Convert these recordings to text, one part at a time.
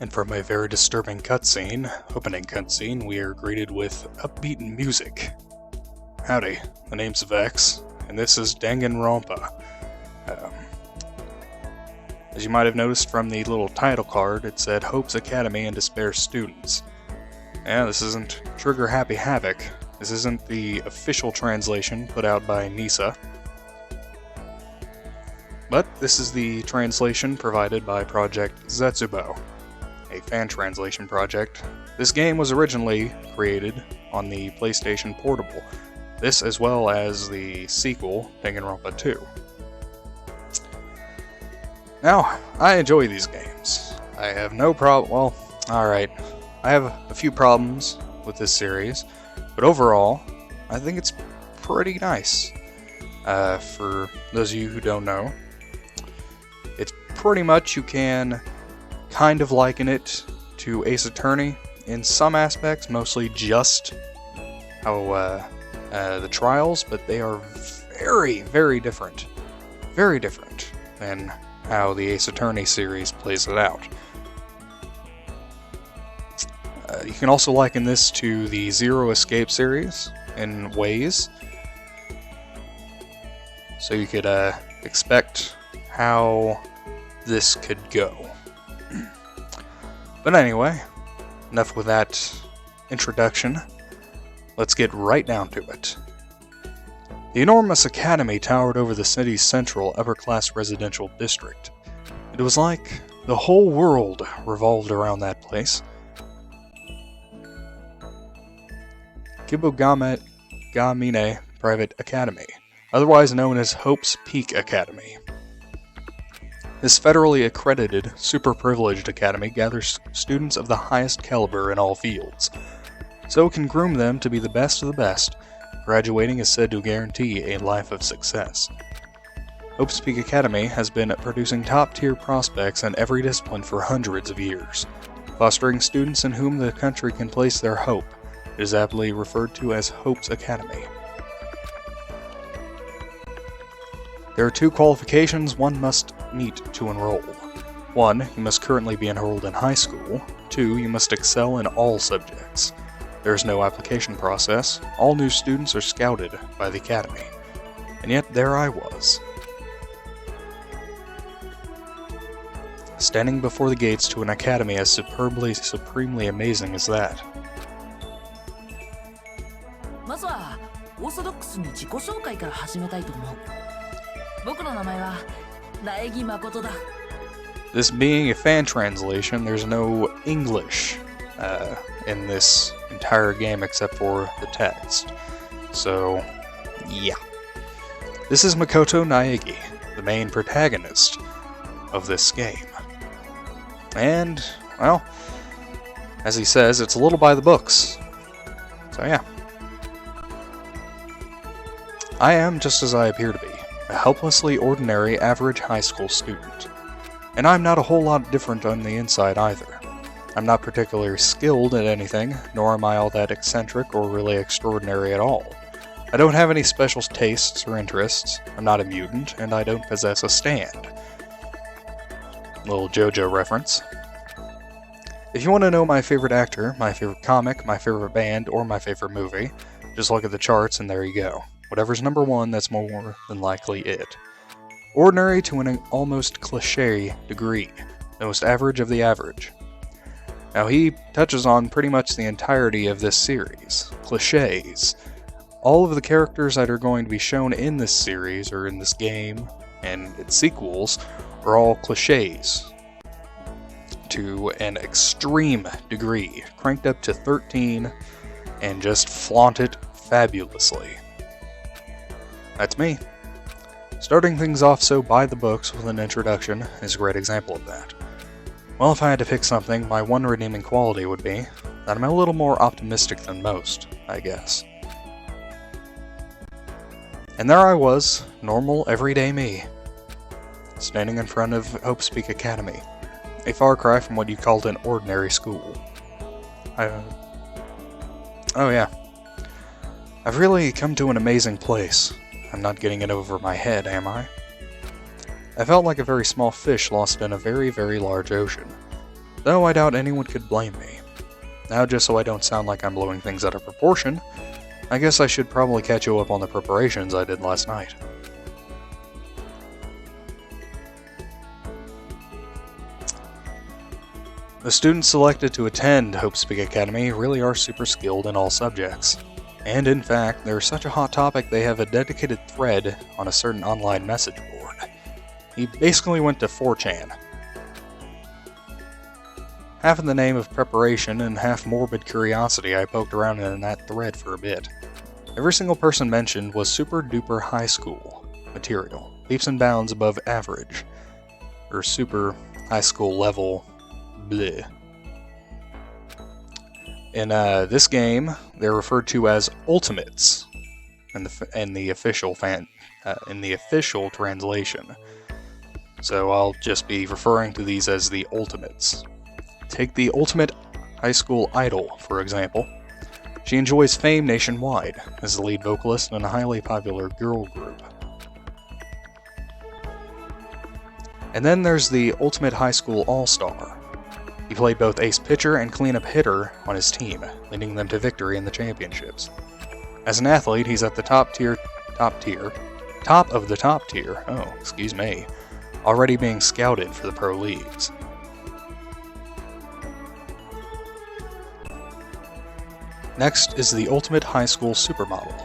And from a very disturbing opening cutscene, we are greeted with upbeat music. Howdy, the name's Vex, and this is Danganronpa. As you might have noticed from the little title card, it said Hope's Academy and Despair Students. Yeah, this isn't Trigger Happy Havoc. This isn't the official translation put out by NISA. But this is the translation provided by Project Zetsubou, a fan translation project. This game was originally created on the PlayStation Portable. This as well as the sequel, Danganronpa 2. Now, I enjoy these games. I have no problem. Well, alright. I have a few problems with this series, but overall, I think it's pretty nice. For those of you who don't know, it's pretty much, you can kind of liken it to Ace Attorney in some aspects, mostly just how the trials, but they are very, very different. Very different than how the Ace Attorney series plays it out. You can also liken this to the Zero Escape series in ways. So you could expect how this could go. But anyway, enough with that introduction. Let's get right down to it. The enormous academy towered over the city's central upper-class residential district. It was like the whole world revolved around that place. Kibugamine Private Academy, otherwise known as Hope's Peak Academy. This federally accredited, super-privileged academy gathers students of the highest caliber in all fields, so it can groom them to be the best of the best. Graduating is said to guarantee a life of success. Hope's Peak Academy has been producing top-tier prospects in every discipline for hundreds of years, fostering students in whom the country can place their hope. It is aptly referred to as Hope's Academy. There are two qualifications one must meet to enroll. 1. You must currently be enrolled in high school. 2. You must excel in all subjects. There is no application process. All new students are scouted by the Academy. And yet, there I was, standing before the gates to an academy as supremely amazing as that. まずはオーソドックスに自己紹介から始めたいと思う。僕の名前は苗木誠だ。 This being a fan translation, there's no English in this entire game except for the text. So, yeah. This is Makoto Naegi, the main protagonist of this game. And, well, as he says, it's a little by the books. So yeah. I am just as I appear to be, a helplessly ordinary average high school student. And I'm not a whole lot different on the inside either. I'm not particularly skilled at anything, nor am I all that eccentric or really extraordinary at all. I don't have any special tastes or interests, I'm not a mutant, and I don't possess a stand. Little JoJo reference. If you want to know my favorite actor, my favorite comic, my favorite band, or my favorite movie, just look at the charts and there you go. Whatever's number one, that's more than likely it. Ordinary to an almost cliché degree, the most average of the average. Now he touches on pretty much the entirety of this series. Clichés. All of the characters that are going to be shown in this series, or in this game, and its sequels, are all clichés. To an extreme degree, cranked up to 13, and just flaunt it fabulously. That's me. Starting things off so by the books with an introduction is a great example of that. Well, if I had to pick something, my one redeeming quality would be that I'm a little more optimistic than most, I guess. And there I was, normal, everyday me, standing in front of Hope's Peak Academy, a far cry from what you called an ordinary school. Oh yeah. I've really come to an amazing place. I'm not getting it over my head, am I? I felt like a very small fish lost in a very, very large ocean. though I doubt anyone could blame me. Now, just so I don't sound like I'm blowing things out of proportion, I guess I should probably catch you up on the preparations I did last night. The students selected to attend Hope Speak Academy really are super skilled in all subjects. And in fact, they're such a hot topic they have a dedicated thread on a certain online message board. He basically went to 4chan. Half in the name of preparation and half morbid curiosity, I poked around in that thread for a bit. Every single person mentioned was super duper high school material, leaps and bounds above average, or super high school level bleh. In this game, they're referred to as ultimates in the official translation. So I'll just be referring to these as the ultimates. Take the ultimate high school idol, for example. She enjoys fame nationwide as the lead vocalist in a highly popular girl group. And then there's the ultimate high school all-star. He played both ace pitcher and cleanup hitter on his team, leading them to victory in the championships. As an athlete, he's at the top of the top tier, already being scouted for the pro leagues. Next is the ultimate high school supermodel.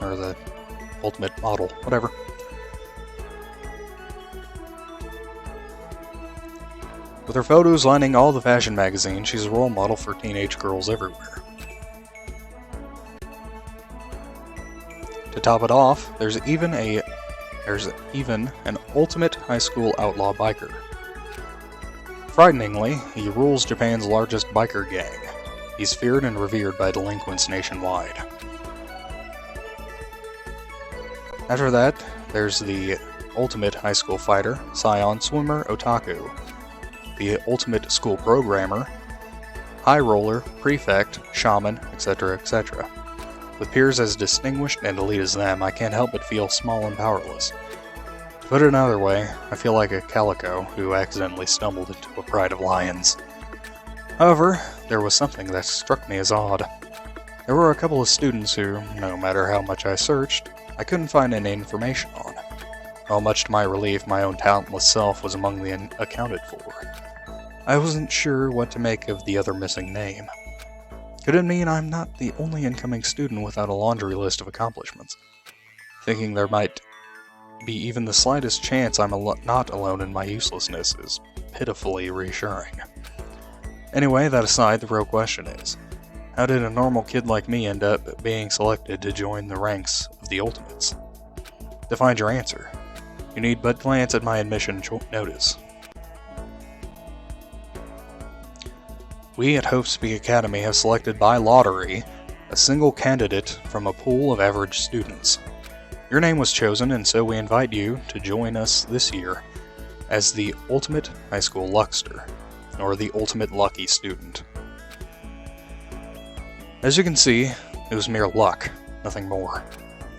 Or the ultimate model, whatever. With her photos lining all the fashion magazines, she's a role model for teenage girls everywhere. To top it off, there's even an ultimate high school outlaw biker. Frighteningly, he rules Japan's largest biker gang. He's feared and revered by delinquents nationwide. After that, there's the ultimate high school fighter, scion, swimmer, otaku, the ultimate school programmer, high roller, prefect, shaman, etc., etc. With peers as distinguished and elite as them, I can't help but feel small and powerless. To put it another way, I feel like a calico who accidentally stumbled into a pride of lions. However, there was something that struck me as odd. There were a couple of students who, no matter how much I searched, I couldn't find any information on. While much to my relief, my own talentless self was among the unaccounted for. I wasn't sure what to make of the other missing name. Could it mean I'm not the only incoming student without a laundry list of accomplishments? Thinking there might be even the slightest chance I'm not alone in my uselessness is pitifully reassuring. Anyway, that aside, the real question is, how did a normal kid like me end up being selected to join the ranks of the Ultimates? To find your answer, you need but glance at my admission notice. We at Hope Speak Academy have selected by lottery a single candidate from a pool of average students. Your name was chosen, and so we invite you to join us this year as the Ultimate High School Luckster, or the Ultimate Lucky Student. As you can see, it was mere luck, nothing more.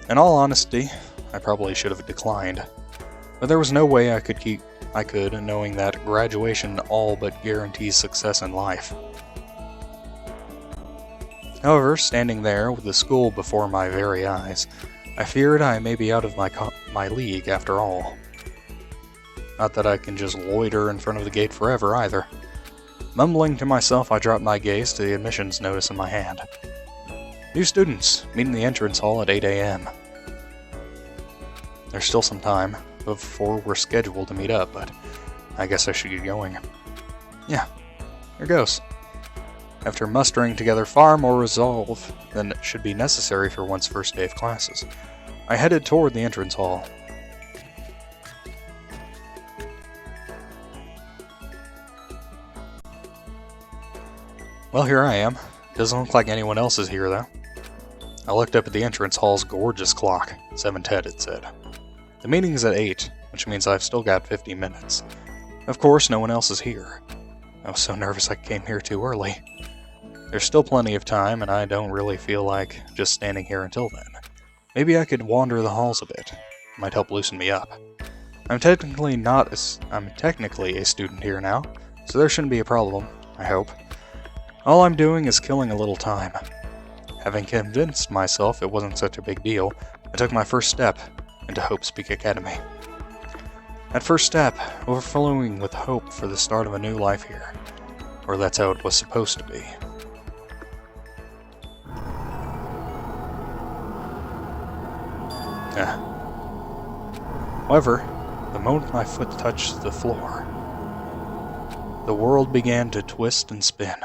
In all honesty, I probably should have declined, but there was no way I could, knowing that graduation all but guarantees success in life. However, standing there with the school before my very eyes, I feared I may be out of my league after all. Not that I can just loiter in front of the gate forever either. Mumbling to myself, I dropped my gaze to the admissions notice in my hand. New students, meet in the entrance hall at 8 a.m. There's still some time before we're scheduled to meet up, but I guess I should get going. Yeah, here goes. After mustering together far more resolve than should be necessary for one's first day of classes, I headed toward the entrance hall. Well, here I am. Doesn't look like anyone else is here, though. I looked up at the entrance hall's gorgeous clock. 7:10, it said. The meeting's at 8, which means I've still got 50 minutes. Of course, no one else is here. I was so nervous I came here too early. There's still plenty of time, and I don't really feel like just standing here until then. Maybe I could wander the halls a bit. It might help loosen me up. I'm technically a student here now, so there shouldn't be a problem, I hope. All I'm doing is killing a little time. Having convinced myself it wasn't such a big deal, I took my first step into Hope's Peak Academy. That first step, overflowing with hope for the start of a new life here. Or that's how it was supposed to be. However, the moment my foot touched the floor, the world began to twist and spin,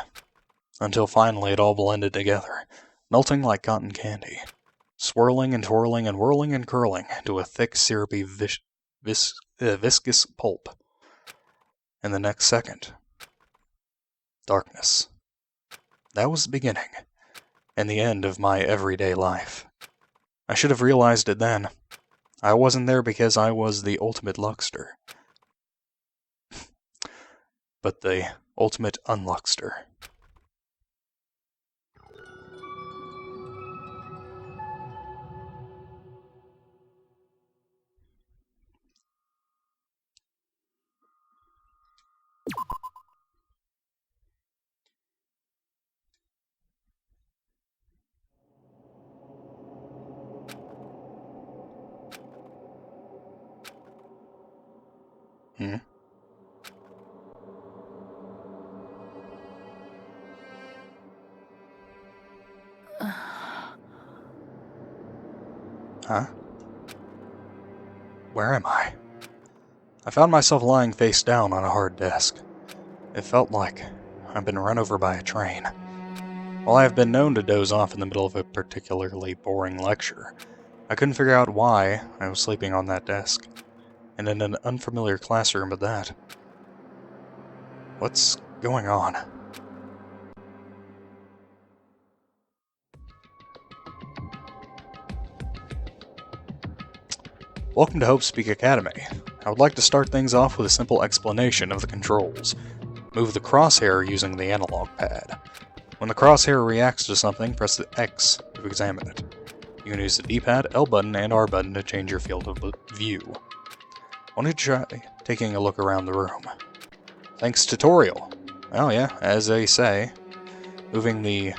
until finally it all blended together, melting like cotton candy, swirling and twirling and whirling and curling into a thick, syrupy, viscous pulp. And the next second, darkness. That was the beginning, and the end of my everyday life. I should have realized it then. I wasn't there because I was the ultimate luckster, but the ultimate unluckster. Huh? Where am I? I found myself lying face down on a hard desk. It felt like I'd been run over by a train. While I have been known to doze off in the middle of a particularly boring lecture, I couldn't figure out why I was sleeping on that desk, and in an unfamiliar classroom at that. What's going on? Welcome to Hope's Peak Academy. I would like to start things off with a simple explanation of the controls. Move the crosshair using the analog pad. When the crosshair reacts to something, press the X to examine it. You can use the D-pad, L button, and R button to change your field of view. I want to try taking a look around the room. Thanks, tutorial. Oh yeah, as they say, moving the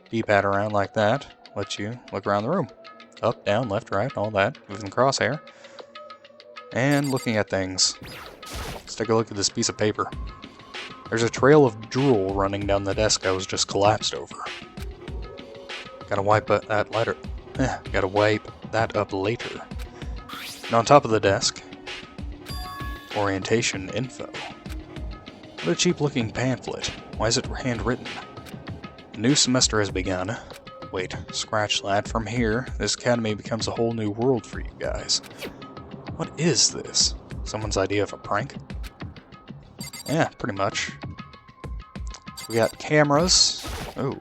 D-pad around like that lets you look around the room. Up, down, left, right, all that. Moving the crosshair. And looking at things. Let's take a look at this piece of paper. There's a trail of drool running down the desk I was just collapsed over. Gotta wipe that up later. And on top of the desk, orientation info. What a cheap looking pamphlet. Why is it handwritten? The new semester has begun. Wait, scratch that. From here, this academy becomes a whole new world for you guys. What is this? Someone's idea of a prank? Yeah, pretty much. So we got cameras. Oh.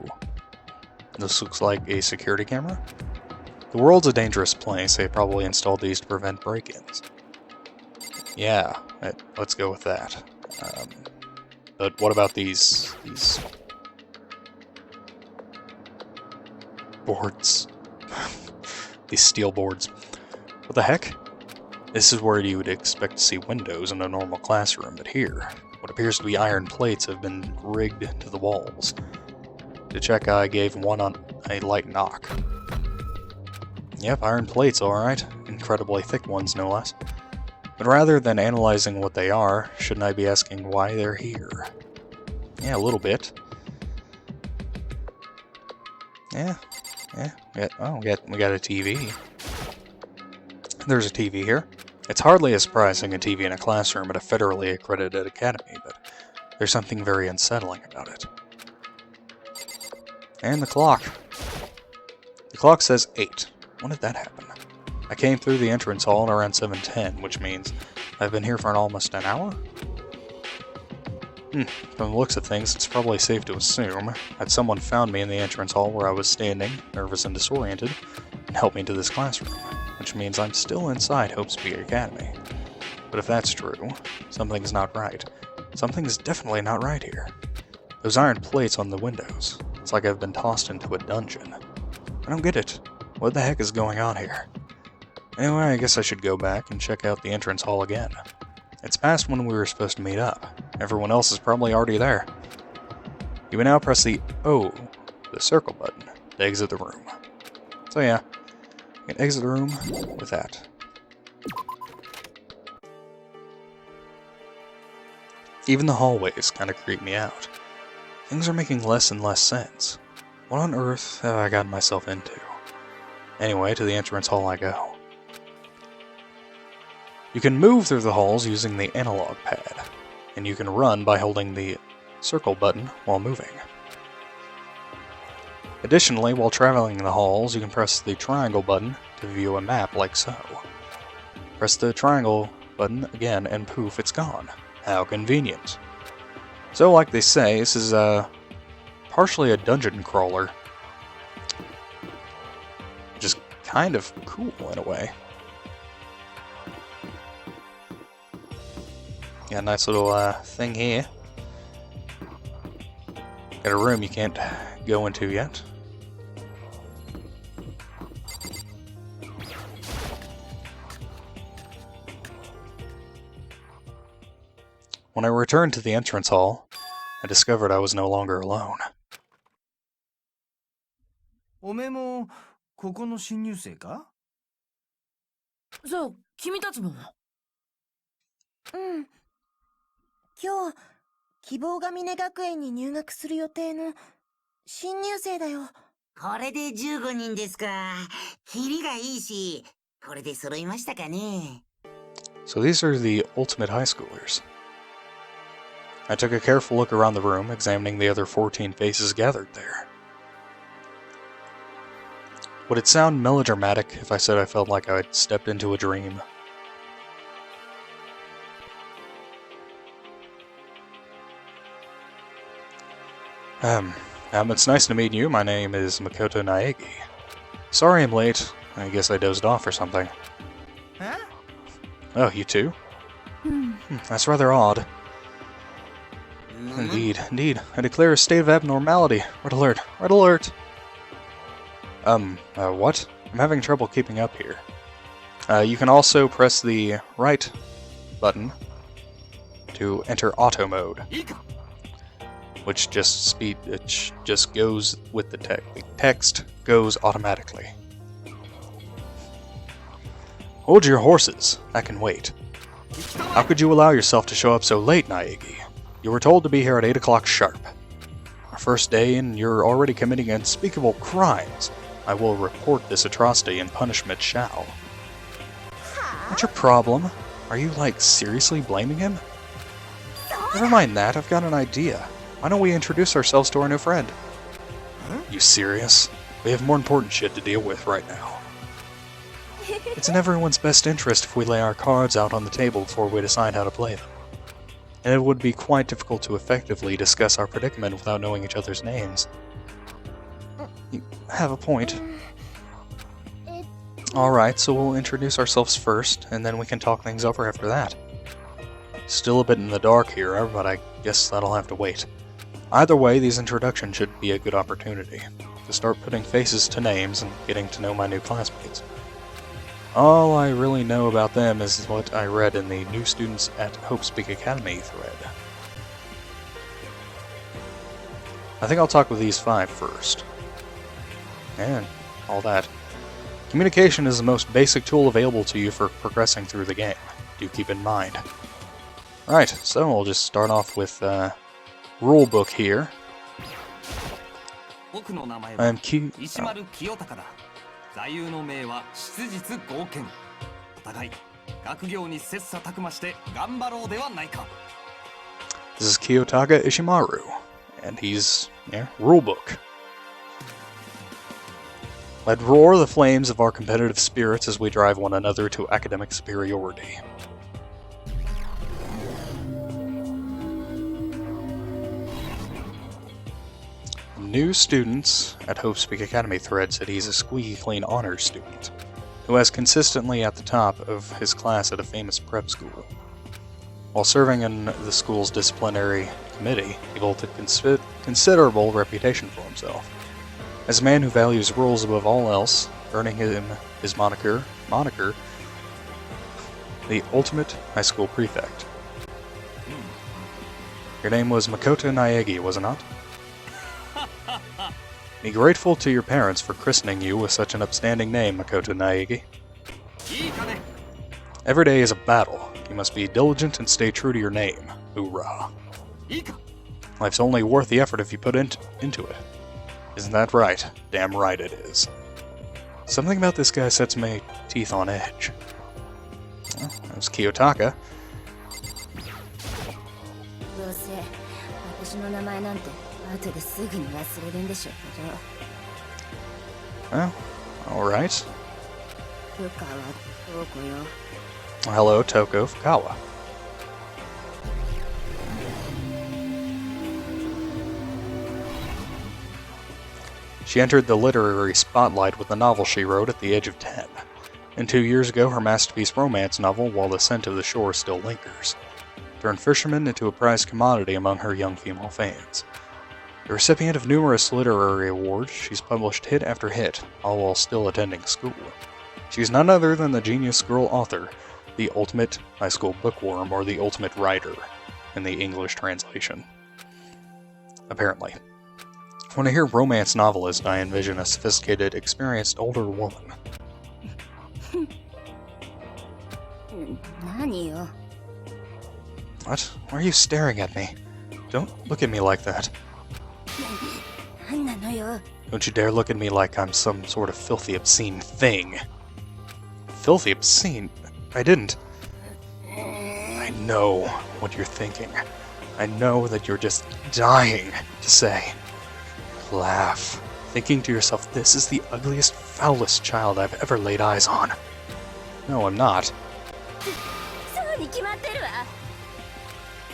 This looks like a security camera. The world's a dangerous place. They probably installed these to prevent break-ins. Yeah, let's go with that. But what about these boards? These steel boards. What the heck? This is where you would expect to see windows in a normal classroom, but here, what appears to be iron plates have been rigged to the walls. To check, I gave one on a light knock. Yep, iron plates, alright. Incredibly thick ones, no less. But rather than analyzing what they are, shouldn't I be asking why they're here? Yeah, a little bit. Yeah. Oh, we got a TV. There's a TV here. It's hardly as surprising a TV in a classroom at a federally accredited academy, but there's something very unsettling about it. And the clock. The clock says 8. When did that happen? I came through the entrance hall at around 7:10, which means I've been here for almost an hour? From the looks of things, it's probably safe to assume that someone found me in the entrance hall where I was standing, nervous and disoriented, and helped me into this classroom, which means I'm still inside Hope's Peak Academy. But if that's true, something's not right. Something's definitely not right here. Those iron plates on the windows. It's like I've been tossed into a dungeon. I don't get it. What the heck is going on here? Anyway, I guess I should go back and check out the entrance hall again. It's past when we were supposed to meet up. Everyone else is probably already there. You may now press the circle button, to exit the room. So yeah, you can exit the room with that. Even the hallways kind of creep me out. Things are making less and less sense. What on earth have I gotten myself into? Anyway, to the entrance hall I go. You can move through the halls using the analog pad, and you can run by holding the circle button while moving. Additionally, while traveling in the halls, you can press the triangle button to view a map like so. Press the triangle button again and poof, it's gone. How convenient. So like they say, this is partially a dungeon crawler. Which is kind of cool in a way. Got a nice little thing here. Got a room you can't go into yet. When I returned to the entrance hall, I discovered I was no longer alone. おめえもここの新入生か？じゃあ君たちも。うん。今日、希望が峰学園に入学する予定の新入生だよ。これで15人ですか。キリがいいし、これで揃いましたかね。So these are the ultimate high schoolers. I took a careful look around the room, examining the other 14 faces gathered there. Would it sound melodramatic if I said I felt like I'd stepped into a dream? It's nice to meet you. My name is Makoto Naegi. Sorry I'm late. I guess I dozed off or something. Huh? Oh, you too? That's rather odd. Indeed. I declare a state of abnormality. Red alert. Red alert! What? I'm having trouble keeping up here. You can also press the right button to enter auto mode, which just goes with the text. The text goes automatically. Hold your horses. I can wait. How could you allow yourself to show up so late, Naegi? You were told to be here at 8 o'clock sharp. Our first day and you're already committing unspeakable crimes. I will report this atrocity and punishment shall. What's your problem? Are you, seriously blaming him? Never mind that, I've got an idea. Why don't we introduce ourselves to our new friend? Huh? You serious? We have more important shit to deal with right now. It's in everyone's best interest if we lay our cards out on the table before we decide how to play them. And it would be quite difficult to effectively discuss our predicament without knowing each other's names. You have a point. Alright, so we'll introduce ourselves first, and then we can talk things over after that. Still a bit in the dark here, but I guess that'll have to wait. Either way, these introductions should be a good opportunity to start putting faces to names and getting to know my new classmates. All I really know about them is what I read in the New Students at Hope Speak Academy thread. I think I'll talk with these 5 first. And all that. Communication is the most basic tool available to you for progressing through the game. Do keep in mind. Alright, so we'll just start off with rulebook here. I'm cute. 座右の銘は質実剛健。お互い学業に切磋琢磨して頑張ろうではないか。This is Kiyotaka Ishimaru, and he's, rulebook. Let roar the flames of our competitive spirits as we drive one another to academic superiority. New students at Hope Speak Academy thread said he's a squeaky clean honors student, who is consistently at the top of his class at a famous prep school. While serving in the school's disciplinary committee, he built a considerable reputation for himself. As a man who values rules above all else, earning him his moniker, the ultimate high school prefect. Your name was Makoto Naegi, was it not? Be grateful to your parents for christening you with such an upstanding name, Makoto Naegi. Every day is a battle. You must be diligent and stay true to your name. Hoorah. Life's only worth the effort if you put into it. Isn't that right? Damn right it is. Something about this guy sets my teeth on edge. Well, that was Kiyotaka. どうせ私の名前なんて後ですぐに忘れるんでしょうけど。 Well, alright. 部下はどこよ。 Hello, Toko Fukawa. She entered the literary spotlight with the novel she wrote at the age of 10. And 2 years ago, her masterpiece romance novel, While the Scent of the Shore Still Lingers, turned fishermen into a prized commodity among her young female fans. The recipient of numerous literary awards, she's published hit after hit, all while still attending school. She's none other than the genius girl author, the ultimate high school bookworm, or the ultimate writer, in the English translation. Apparently. When I hear romance novelist, I envision a sophisticated, experienced older woman. 何よ。 What? Why are you staring at me? Don't look at me like that. 何なのよ。 Don't you dare look at me like I'm some sort of filthy, obscene thing. Filthy, obscene? I didn't. I know what you're thinking. I know that you're just dying to say. Laugh, thinking to yourself, this is the ugliest, foulest child I've ever laid eyes on. No, I'm not. そうに決まってるわ。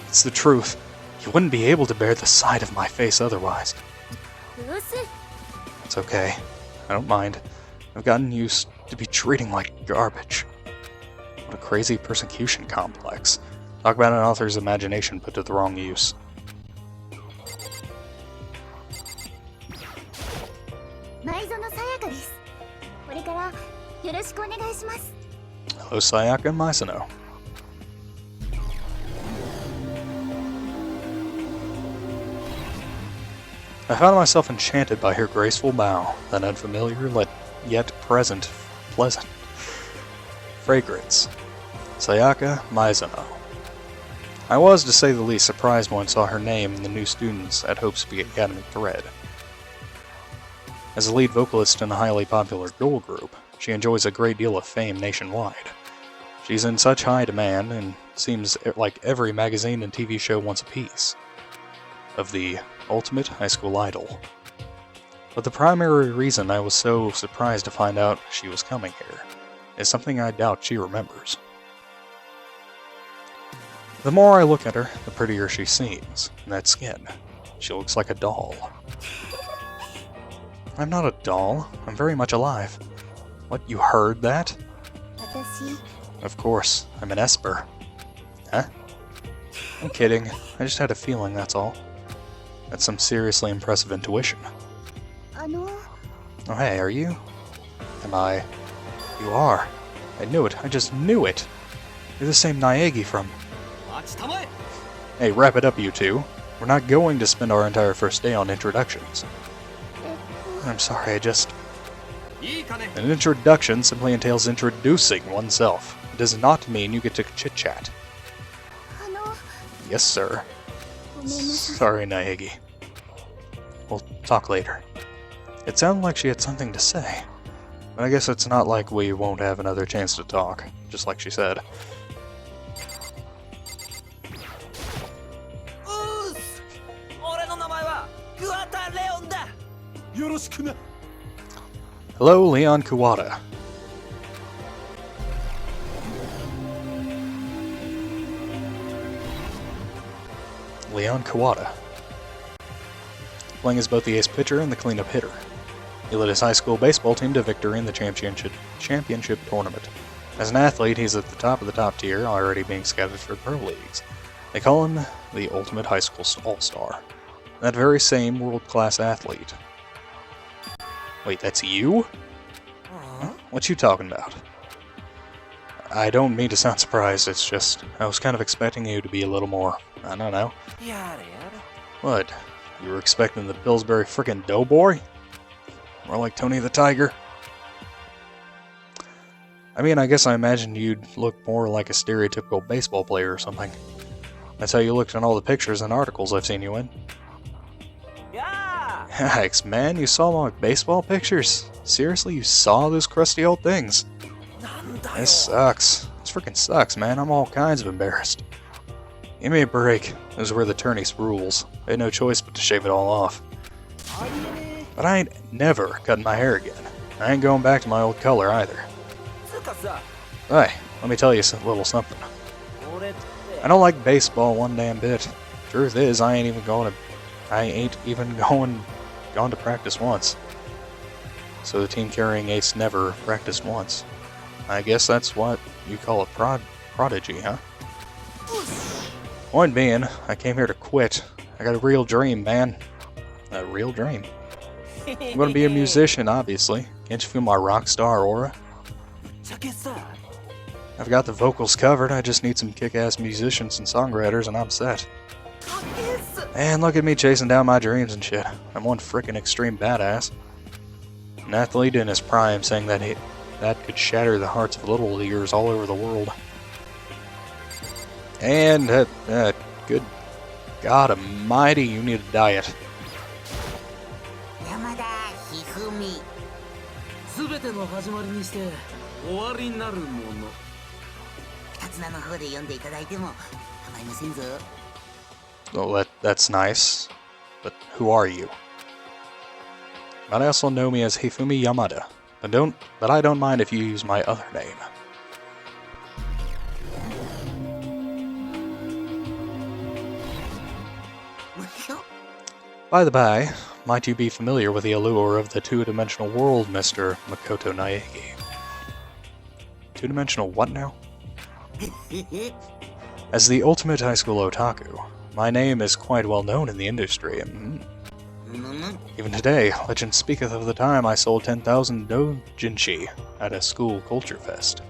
It's the truth. You wouldn't be able to bear the sight of my face otherwise. どうせ It's okay. I don't mind. I've gotten used to be treating like garbage. What a crazy persecution complex. Talk about an author's imagination put to the wrong use. 前園さやかです。これからよろしくお願いします。 Hello, Sayaka and Maisuno. I found myself enchanted by her graceful bow, that unfamiliar yet pleasant fragrance. Sayaka Maisuno. I was, to say the least, surprised when I saw her name in the new students at Hope Speak Academy thread. As a lead vocalist in a highly popular girl group, she enjoys a great deal of fame nationwide. She's in such high demand, and seems like every magazine and TV show wants a piece of the ultimate high school idol. But the primary reason I was so surprised to find out she was coming here is something I doubt she remembers. The more I look at her, the prettier she seems. And that skin. She looks like a doll. I'm not a doll. I'm very much alive. What, you heard that? 私 Of course, I'm an Esper. Huh? I'm kidding. I just had a feeling, that's all. That's some seriously impressive intuition. あの Oh hey, are you? Am I? You are. I knew it. I just knew it. You're the same Naegi from... Hey, wrap it up, you two. We're not going to spend our entire first day on introductions. I'm sorry, I just... An introduction simply entails introducing oneself. It does not mean you get to chit-chat. あの Yes, sir. ごめんなさい。 Sorry, Naegi. We'll talk later. It sounded like she had something to say. But I guess it's not like we won't have another chance to talk, just like she said. Hello, Leon Kuwata. Leon Kuwata. Playing as both the ace pitcher and the cleanup hitter. He led his high school baseball team to victory in the championship tournament. As an athlete, he's at the top of the top tier, already being scouted for pro leagues. They call him the ultimate high school all-star. That very same world-class athlete. Wait, that's you? Huh? What you talking about? I don't mean to sound surprised, it's just, I was kind of expecting you to be a little more I don't know. What? You were expecting the Pillsbury frickin' Doughboy? More like Tony the Tiger? I mean, I guess I imagined you'd look more like a stereotypical baseball player or something. That's how you looked in all the pictures and articles I've seen you in. Yeah! Yikes, man, you saw my baseball pictures? Seriously, you saw those crusty old things? This sucks. This freaking sucks, man. I'm all kinds of embarrassed. Give me a break. Those were the attorney's rules. I had no choice but to shave it all off. But I ain't never cutting my hair again. I ain't going back to my old color either. Hey, let me tell you a little something. I don't like baseball one damn bit. Truth is, I ain't even gone to practice once. So the team carrying ace never practiced once. I guess that's what you call a prodigy, huh? Point being, I came here to quit. I got a real dream, man. A real dream. I'm gonna be a musician, obviously. Can't you feel my rock star aura? I've got the vocals covered, I just need some kick-ass musicians and songwriters and I'm set. And look at me chasing down my dreams and shit. I'm one frickin' extreme badass. An athlete in his prime saying that could shatter the hearts of little leaguers all over the world. And good God almighty, you need a diet. Yamada Hifumi. 全ての始まりにして終わりになるもの。二つ名の方で読んでいただいても構いませんぞ。 Well, that's nice. But who are you? But I also know me as Hifumi Yamada. But I don't mind if you use my other name. By the by, might you be familiar with the allure of the two-dimensional world, Mr. Makoto Naegi? Two-dimensional what now? As the ultimate high school otaku, my name is quite well known in the industry. Even today, legend speaketh of the time I sold 10,000 doujinshi at a school culture fest.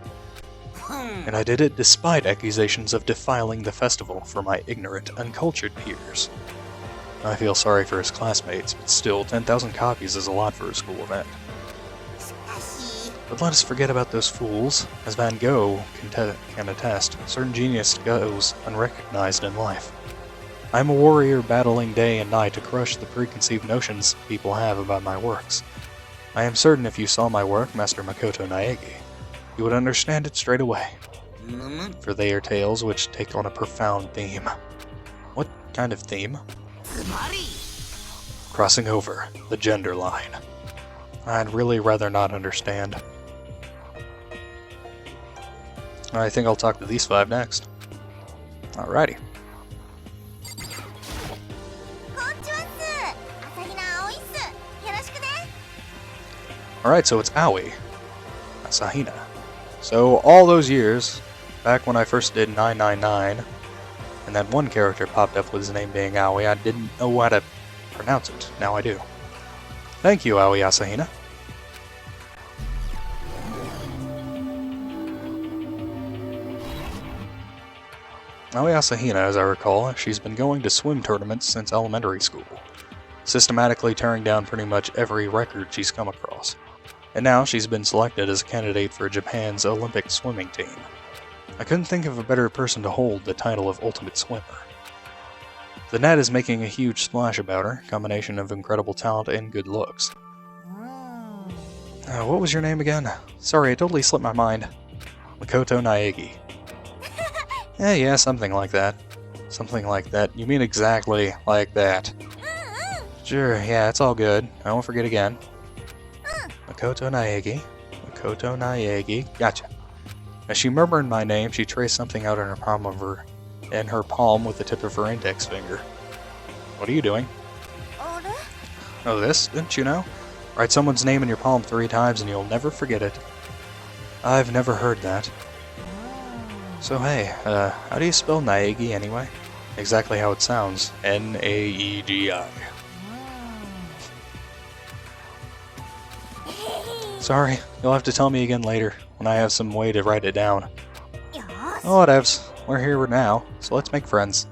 And I did it despite accusations of defiling the festival for my ignorant, uncultured peers. I feel sorry for his classmates, but still, 10,000 copies is a lot for a school event. But let us forget about those fools. As Van Gogh can attest, certain genius goes unrecognized in life. I am a warrior battling day and night to crush the preconceived notions people have about my works. I am certain if you saw my work, Master Makoto Naegi, you would understand it straight away. For they are tales which take on a profound theme. What kind of theme? Crossing over the gender line. I'd really rather not understand. I think I'll talk to these 5 next. Alrighty. Alright, so it's Aoi. Asahina. So all those years, back when I first did 999, and that one character popped up with his name being Aoi, I didn't know how to pronounce it. Now I do. Thank you, Aoi Asahina. Aoi Asahina, as I recall, she's been going to swim tournaments since elementary school, systematically tearing down pretty much every record she's come across. And now she's been selected as a candidate for Japan's Olympic swimming team. I couldn't think of a better person to hold the title of Ultimate Swimmer. The net is making a huge splash about her, combination of incredible talent and good looks. What was your name again? Sorry, it totally slipped my mind. Makoto Naegi. Yeah, something like that. Something like that. You mean exactly like that. Sure, yeah, it's all good. I won't forget again. Makoto Naegi. Makoto Naegi. Gotcha. As she murmured my name, she traced something out in her palm with the tip of her index finger. What are you doing? Oh, this? Didn't you know? Write someone's name in your palm 3 times and you'll never forget it. I've never heard that. So hey, how do you spell Naegi anyway? Exactly how it sounds. N-A-E-G-I. Sorry, you'll have to tell me again later, when I have some way to write it down. Oh, whatevs. We're here now, so let's make friends.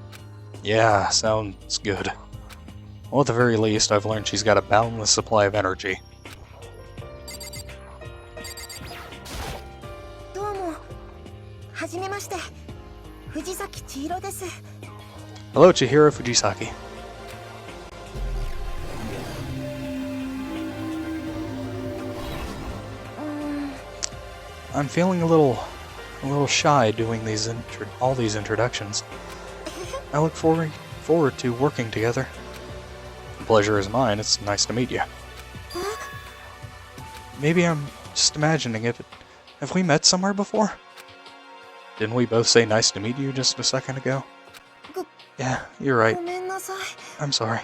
Yeah, sounds good. Well, at the very least, I've learned she's got a boundless supply of energy. どうも。はじめまして。藤崎千尋です。 Hello, Chihiro Fujisaki. I'm feeling a little shy doing all these introductions. I look forward to working together. The pleasure is mine. It's nice to meet you. Maybe I'm just imagining it. Have we met somewhere before? Didn't we both say nice to meet you just a second ago? Yeah, you're right. ごめんなさい。 I'm sorry.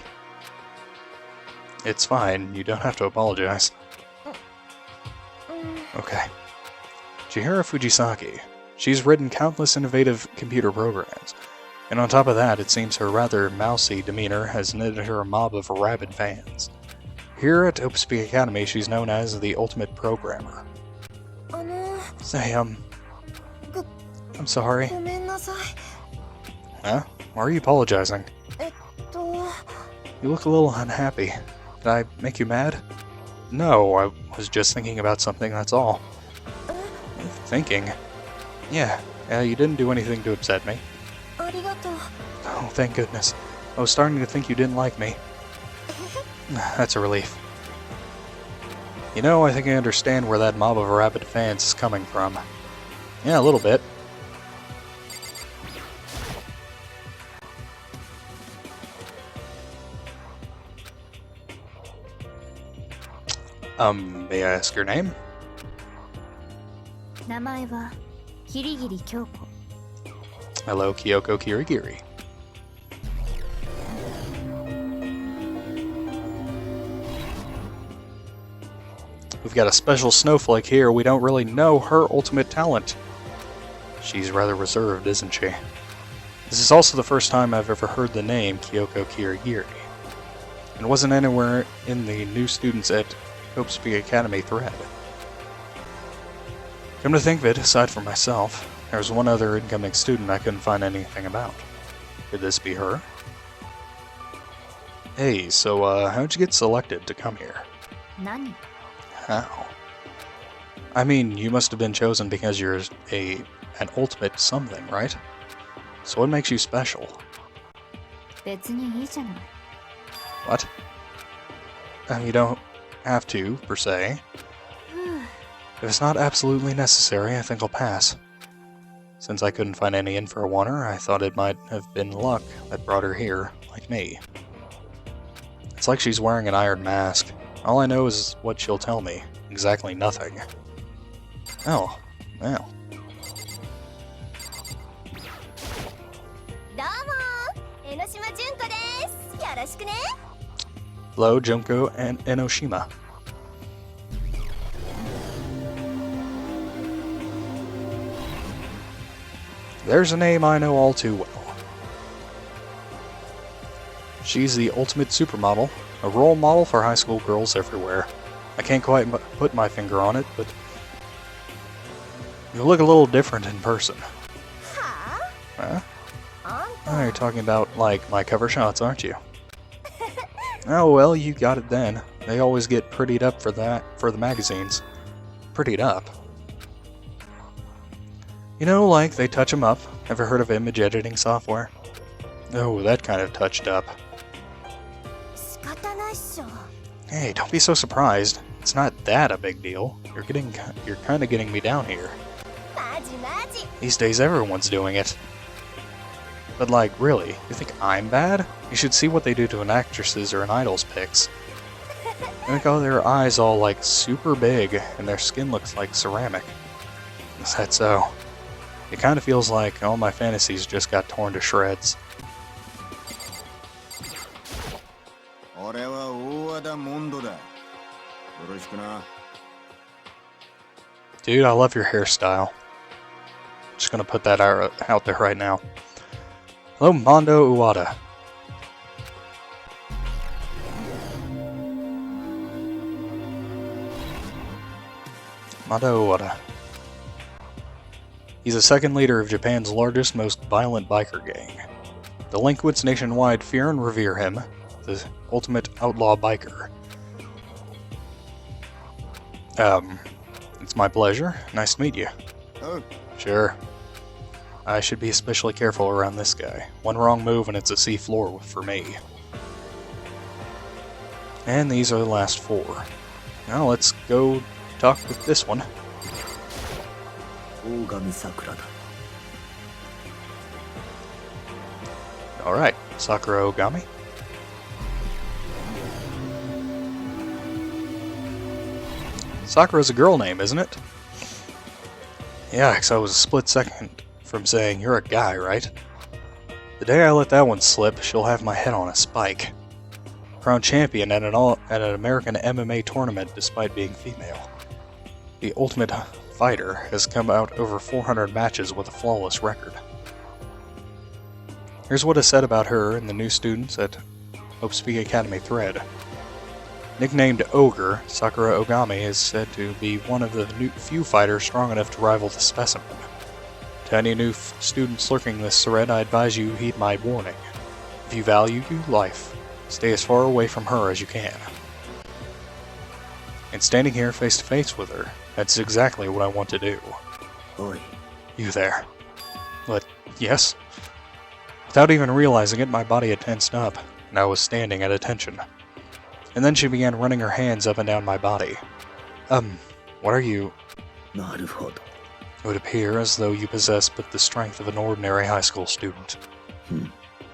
It's fine. You don't have to apologize. Okay. Chihiro Fujisaki. She's written countless innovative computer programs. And on top of that, it seems her rather mousy demeanor has knitted her a mob of rabid fans. Here at Opus Academy, she's known as the ultimate programmer. あの、 Say, I'm sorry. ごめんなさい。 Huh? Why are you apologizing? と、 You look a little unhappy. Did I make you mad? No, I was just thinking about something, that's all. Thinking? Yeah, you didn't do anything to upset me. ありがとう。 Oh, thank goodness. I was starting to think you didn't like me. That's a relief. You know, I think I understand where that mob of rabid fans is coming from. Yeah, a little bit. May I ask your name? 名前は桐桐京子。 Hello, Kyoko Kirigiri. We've got a special snowflake here. We don't really know her ultimate talent. She's rather reserved, isn't she? This is also the first time I've ever heard the name Kyoko Kirigiri. It wasn't anywhere in the new students at Hope Speak Academy thread. Come to think of it, aside from myself, there was one other incoming student I couldn't find anything about. Could this be her? Hey, so how'd you get selected to come here? 何？ How? I mean, you must have been chosen because you're an ultimate something, right? So what makes you special? 別にいいじゃない。 What? You don't have to, per se. If it's not absolutely necessary, I think I'll pass. Since I couldn't find any info on her, I thought it might have been luck that brought her here, like me. It's like she's wearing an iron mask. All I know is what she'll tell me. Exactly nothing. Oh, well. どうも、江ノ島純子です。よろしくね。 Hello, Junko and Enoshima. There's a name I know all too well. She's the ultimate supermodel, a role model for high school girls everywhere. I can't quite put my finger on it, but you look a little different in person. Huh? Oh, you're talking about, like, my cover shots, aren't you? Oh, well, you got it then. They always get prettied up for the magazines. Prettied up? You know, like, they touch them up. Ever heard of image editing software? Oh, that kind of touched up. 仕方ないっしょ。 Hey, don't be so surprised. It's not that a big deal. You're kind of getting me down here. マジマジ。 These days, everyone's doing it. But, like, really, you think I'm bad? You should see what they do to an actress's or an idol's pics. They make all their eyes all, like, super big, and their skin looks like ceramic. Is that so? It kind of feels like all my fantasies just got torn to shreds. Dude, I love your hairstyle. Just gonna put that out there right now. Hello, Mondo Uwada. Mondo Uwada. He's the second leader of Japan's largest, most violent biker gang. Delinquents nationwide fear and revere him, the ultimate outlaw biker. It's my pleasure. Nice to meet you. Oh. Sure. I should be especially careful around this guy. One wrong move and it's a seafloor for me. And these are the last 4. Now let's go talk with this one. Alright, Sakura Ogami. Sakura's a girl name, isn't it? Yikes, I was a split second from saying, you're a guy, right? The day I let that one slip, she'll have my head on a spike. Crowned champion at an American MMA tournament despite being female. The Ultimate Fighter has come out over 400 matches with a flawless record. Here's what is said about her in the new students at Hope Speak Academy thread. Nicknamed Ogre, Sakura Ogami is said to be one of the few fighters strong enough to rival the specimen. To any new students lurking this thread, I advise you heed my warning. If you value your life, stay as far away from her as you can. And standing here face to face with her, that's exactly what I want to do. Oi. You there. But, yes? Without even realizing it, my body had tensed up, and I was standing at attention. And then she began running her hands up and down my body. What are you? Naruhodo. It would appear as though you possess but the strength of an ordinary high school student.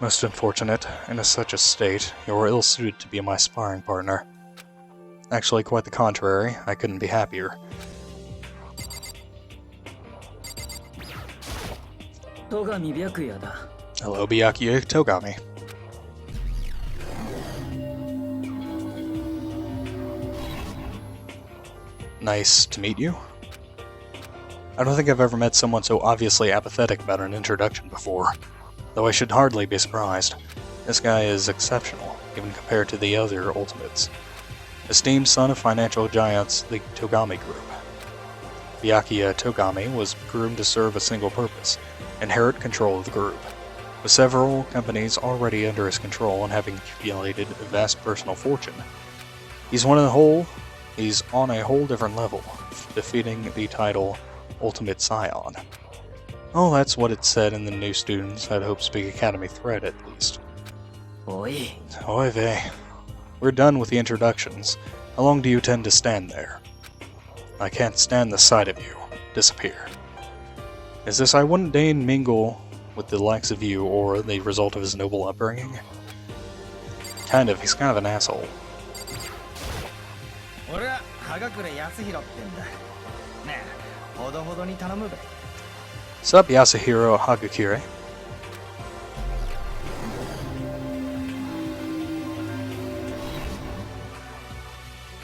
Most unfortunate, in such a state, you are ill-suited to be my sparring partner. Actually, quite the contrary, I couldn't be happier. Togami Byakuya da. Hello, Byakuya Togami. Nice to meet you. I don't think I've ever met someone so obviously apathetic about an introduction before. Though I should hardly be surprised. This guy is exceptional, even compared to the other Ultimates. Esteemed son of financial giants, the Togami Group. Byakuya Togami was groomed to serve a single purpose, inherit control of the group. With several companies already under his control and having accumulated a vast personal fortune, he's on a whole different level, defeating the title Ultimate Scion. Oh, that's what it said in the new students at Hope Speak Academy thread, at least. Oi. Oy vey. We're done with the introductions. How long do you tend to stand there? I can't stand the sight of you. Disappear. Is this I wouldn't deign mingle with the likes of you, or the result of his noble upbringing? Kind of, he's kind of an asshole. Sup, Yasuhiro Hagakure?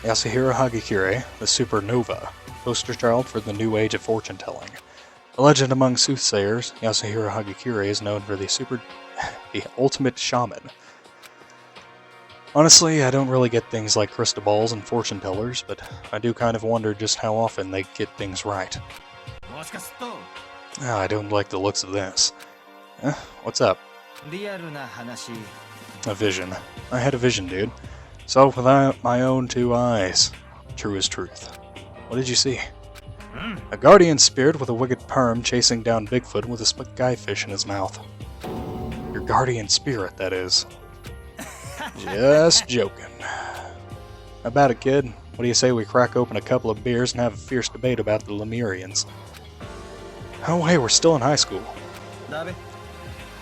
Yasuhiro Hagakure, the Supernova, poster child for the new age of fortune-telling. A legend among soothsayers, Yasuhiro Hagakure is known for the ultimate shaman. Honestly, I don't really get things like crystal balls and fortune tellers, but I do kind of wonder just how often they get things right. I don't like the looks of this. What's up? A vision. I had a vision, dude. Saw it with my own 2 eyes. True as truth. What did you see? A guardian spirit with a wicked perm chasing down Bigfoot with a split guyfish in his mouth. Your guardian spirit, that is. Just joking. How about it, kid? What do you say we crack open a couple of beers and have a fierce debate about the Lemurians? Oh, hey, we're still in high school.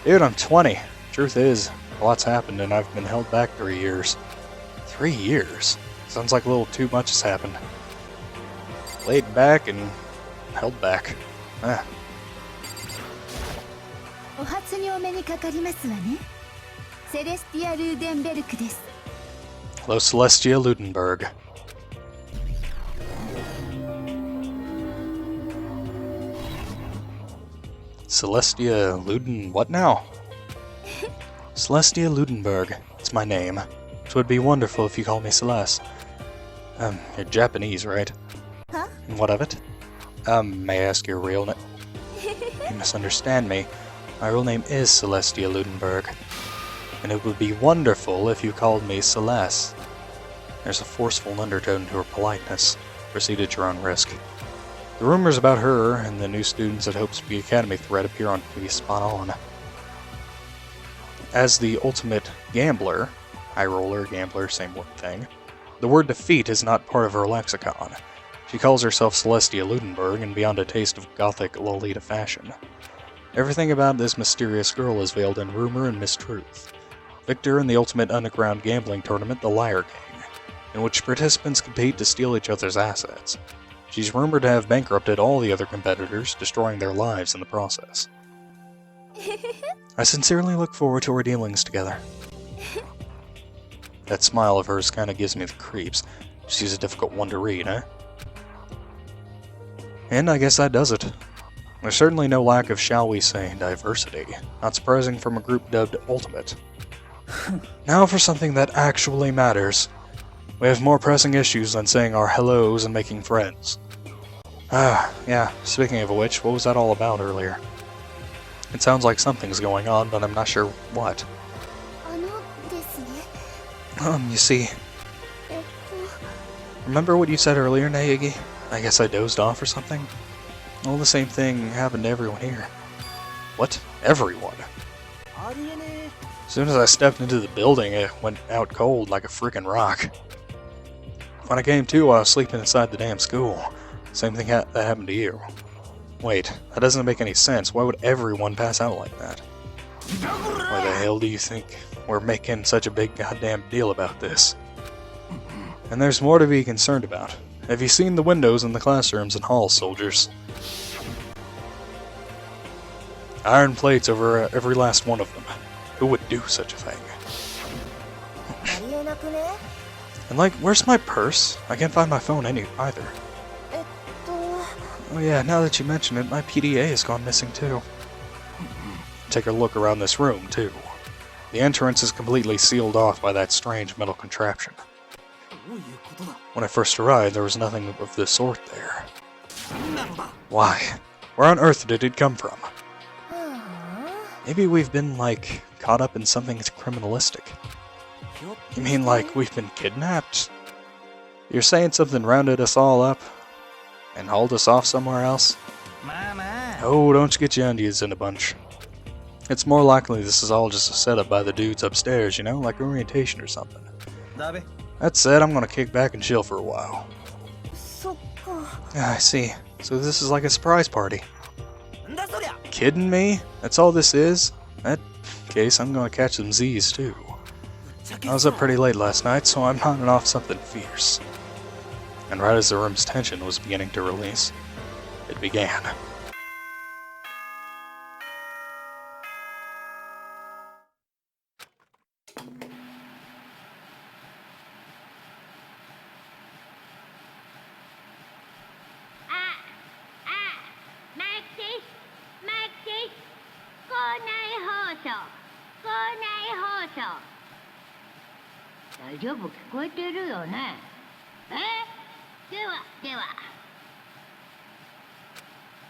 Dude, I'm 20. Truth is, a lot's happened and I've been held back 3 years. 3 years? Sounds like a little too much has happened. Laid back and held back. Ah. Hello, Celestia Ludenberg. Celestia Luden... what now? Celestia Ludenberg. It's my name. It would be wonderful if you call me Celeste. You're Japanese, right? Huh? And what of it? May I ask your real name? You misunderstand me. My real name is Celestia Ludenberg, and it would be wonderful if you called me Celeste. There's a forceful undertone to her politeness. Proceed at your own risk. The rumors about her and the new students at Hopesby Academy thread appear on to be spot on. As the ultimate gambler, high roller, gambler, same thing, the word defeat is not part of her lexicon. She calls herself Celestia Ludenberg and beyond a taste of gothic Lolita fashion. Everything about this mysterious girl is veiled in rumor and mistruth. Victor in the ultimate underground gambling tournament, the Liar King, in which participants compete to steal each other's assets. She's rumored to have bankrupted all the other competitors, destroying their lives in the process. I sincerely look forward to our dealings together. That smile of hers kinda gives me the creeps. She's a difficult one to read, eh? And I guess that does it. There's certainly no lack of, shall we say, diversity. Not surprising from a group dubbed Ultimate. Now for something that actually matters. We have more pressing issues than saying our hellos and making friends. Yeah, speaking of which, what was that all about earlier? It sounds like something's going on, but I'm not sure what. You see... Remember what you said earlier, Naegi? I guess I dozed off or something? Well, the same thing happened to everyone here. What? Everyone? As soon as I stepped into the building, it went out cold like a frickin' rock. When I came to, I was sleeping inside the damn school. Same thing that happened to you. Wait, that doesn't make any sense. Why would everyone pass out like that? Why the hell do you think we're making such a big goddamn deal about this? And there's more to be concerned about. Have you seen the windows in the classrooms and halls, soldiers? Iron plates over every last one of them. Who would do such a thing? And like, where's my purse? I can't find my phone either. Oh yeah, now that you mention it, my PDA has gone missing too. Take a look around this room too. The entrance is completely sealed off by that strange metal contraption. When I first arrived, there was nothing of the sort there. Why? Where on earth did it come from? Maybe we've been, like, caught up in something criminalistic. You mean like we've been kidnapped? You're saying something rounded us all up and hauled us off somewhere else? Oh, don't you get your undies in a bunch. It's more likely this is all just a setup by the dudes upstairs, you know, like orientation or something. That said, I'm gonna kick back and chill for a while. I see. So this is like a surprise party. Kidding me? That's all this is? In that case, I'm gonna catch some Z's too. I was up pretty late last night, so I'm nodding off something fierce. And right as the room's tension was beginning to release, it began.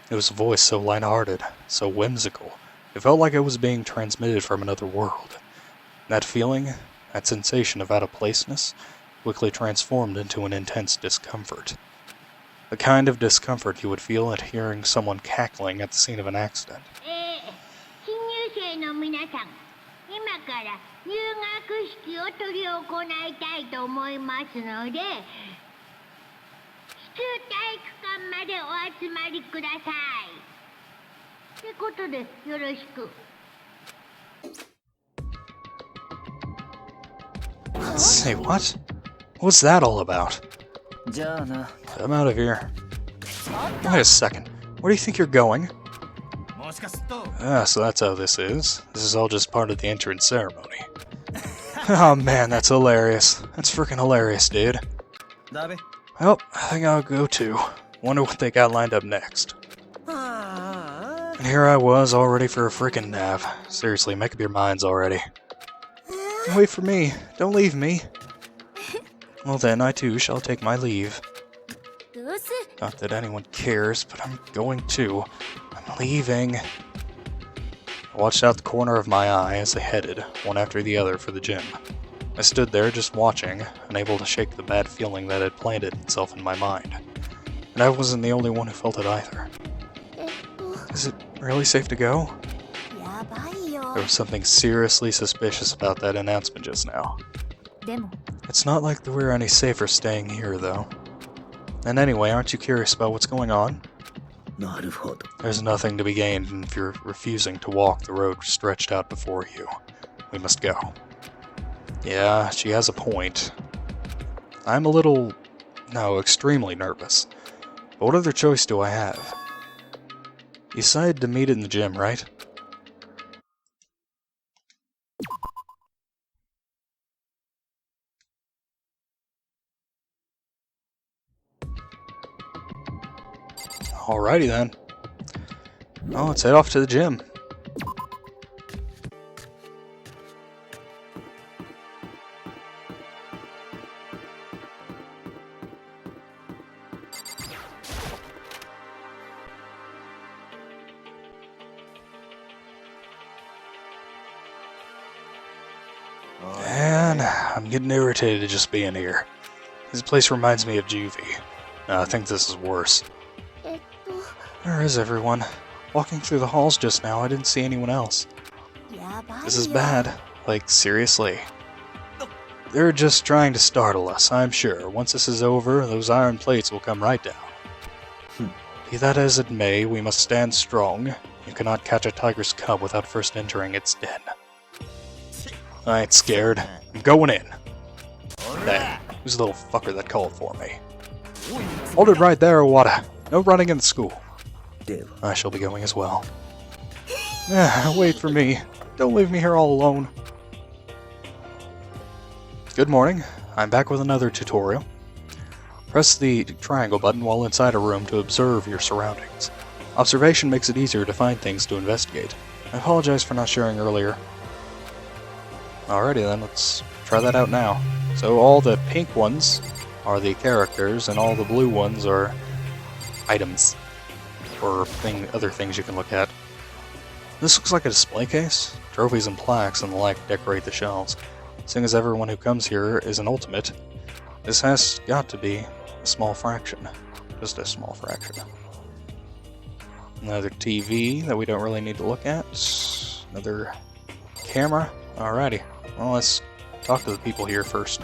It was a voice so light-hearted, so whimsical, it felt like it was being transmitted from another world. That feeling, that sensation of out-of-placeness, quickly transformed into an intense discomfort. The kind of discomfort you would feel at hearing someone cackling at the scene of an accident. Say what? What's that all about? I'm out of here. Wait a second. Where do you think you're going? So that's how this is. This is all just part of the entrance ceremony. Oh man, that's hilarious. That's freaking hilarious, dude. Well, I think I'll go too. Wonder what they got lined up next. And here I was, all ready for a freaking nap. Seriously, make up your minds already. Wait for me. Don't leave me. Well then, I too shall take my leave. Not that anyone cares, but I'm going to. I'm leaving. I watched out the corner of my eye as they headed, one after the other, for the gym. I stood there just watching, unable to shake the bad feeling that had planted itself in my mind. And I wasn't the only one who felt it either. Is it really safe to go? There was something seriously suspicious about that announcement just now. It's not like we're any safer staying here, though. And anyway, aren't you curious about what's going on? There's nothing to be gained if you're refusing to walk the road stretched out before you. We must go. Yeah, she has a point. I'm a little... no, extremely nervous. But what other choice do I have? You decided to meet in the gym, right? Alrighty then. Well, let's head off to the gym. Man, I'm getting irritated just being here. This place reminds me of Juvie. I think this is worse. Where is everyone? Walking through the halls just now, I didn't see anyone else. This is bad. Like, seriously. They're just trying to startle us, I'm sure. Once this is over, those iron plates will come right down. Be that as it may, we must stand strong. You cannot catch a tiger's cub without first entering its den. I ain't scared. I'm going in. Hey, who's the little fucker that called for me? Hold it right there, Owada. No running in the school. I shall be going as well. Wait for me. Don't leave me here all alone. Good morning. I'm back with another tutorial. Press the triangle button while inside a room to observe your surroundings. Observation makes it easier to find things to investigate. I apologize for not sharing earlier. Alrighty then, let's try that out now. So all the pink ones are the characters, and all the blue ones are items. Or other things you can look at. This looks like a display case. Trophies and plaques and the like decorate the shelves. Seeing as everyone who comes here is an ultimate, this has got to be a small fraction. Just a small fraction. Another TV that we don't really need to look at. Another camera. Alrighty. Well, let's talk to the people here first.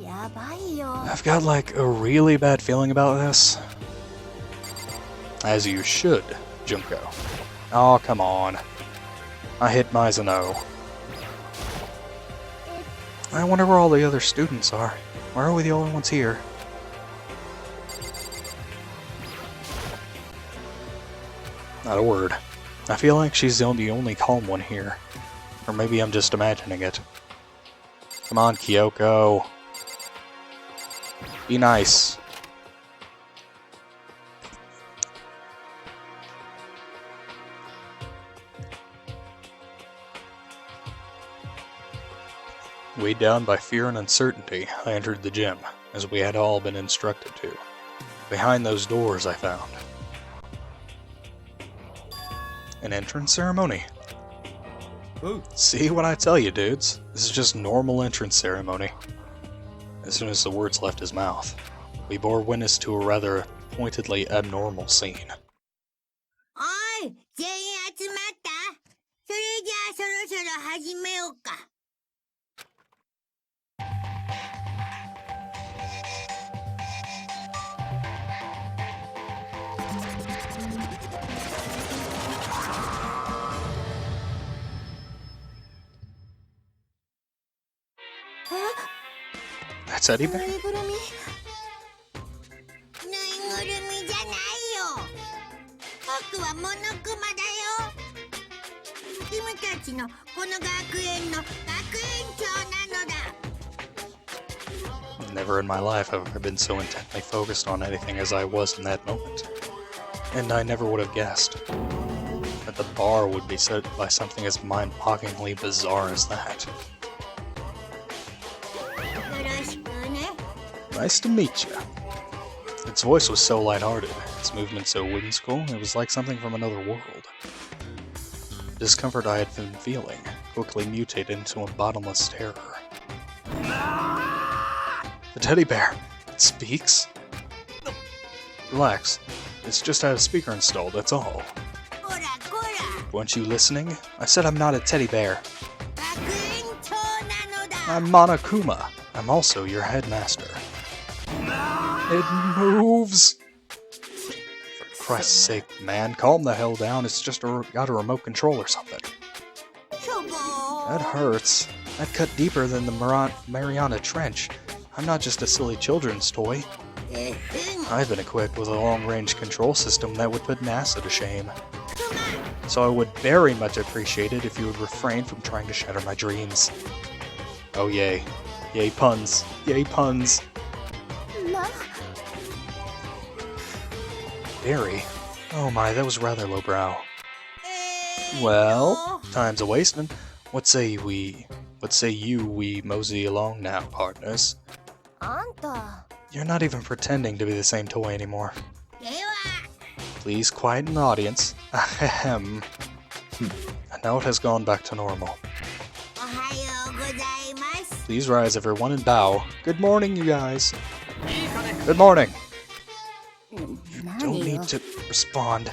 I've got like a really bad feeling about this. As you should, Junko. Oh, come on. I hit Mizuno. I wonder where all the other students are. Why are we the only ones here? Not a word. I feel like she's the only calm one here. Or maybe I'm just imagining it. Come on, Kyoko. Be nice. Weighed down by fear and uncertainty, I entered the gym, as we had all been instructed to. Behind those doors I found an entrance ceremony. Ooh. See what I tell you, dudes? This is just normal entrance ceremony. As soon as the words left his mouth, we bore witness to a rather pointedly abnormal scene. Oi! 全員集まった?それじゃあそろそろ始めようか。That's Eddie Bear? ぬいぐるみじゃないよ。僕はモノクマだよ。君たちのこの学園の学園長なのだ。 Never in my life have I been so intently focused on anything as I was in that moment. And I never would have guessed that the bar would be set by something as mind-bogglingly bizarre as that. Nice to meet you. Its voice was so lighthearted, its movement so whimsical, it was like something from another world. discomfort I had been feeling quickly mutated into a bottomless terror. The teddy bear! It speaks? Relax. It's just had a speaker installed, that's all. Weren't you listening? I said I'm not a teddy bear. I'm Monokuma. I'm also your headmaster. It moves! For Christ's sake, man, calm the hell down. It's just got a remote control or something. That hurts. That cut deeper than the Mariana Trench. I'm not just a silly children's toy. I've been equipped with a long-range control system that would put NASA to shame. So I would very much appreciate it if you would refrain from trying to shatter my dreams. Oh yay. Yay puns. Yay puns. Very. Oh my, that was rather lowbrow. Well, time's a-wasting. What say you we mosey along now, partners? You're not even pretending to be the same toy anymore. Please quieten the audience. Ahem. And now it has gone back to normal. Please rise, everyone, and bow. Good morning, you guys. Good morning. You don't need to respond.